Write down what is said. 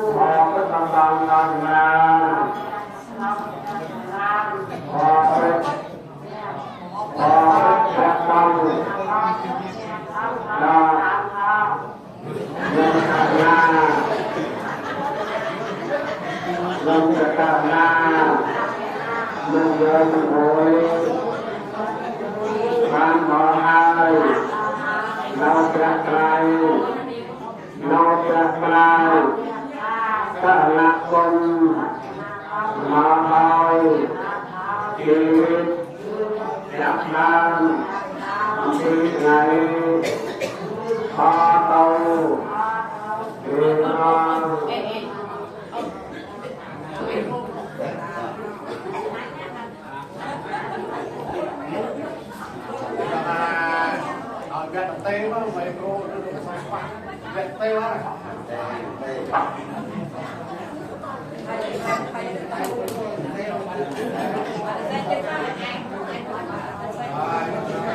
Hãy subscribe cho kênh Ghiền Mì Gõ để không bỏ lỡ những video hấp dẫn.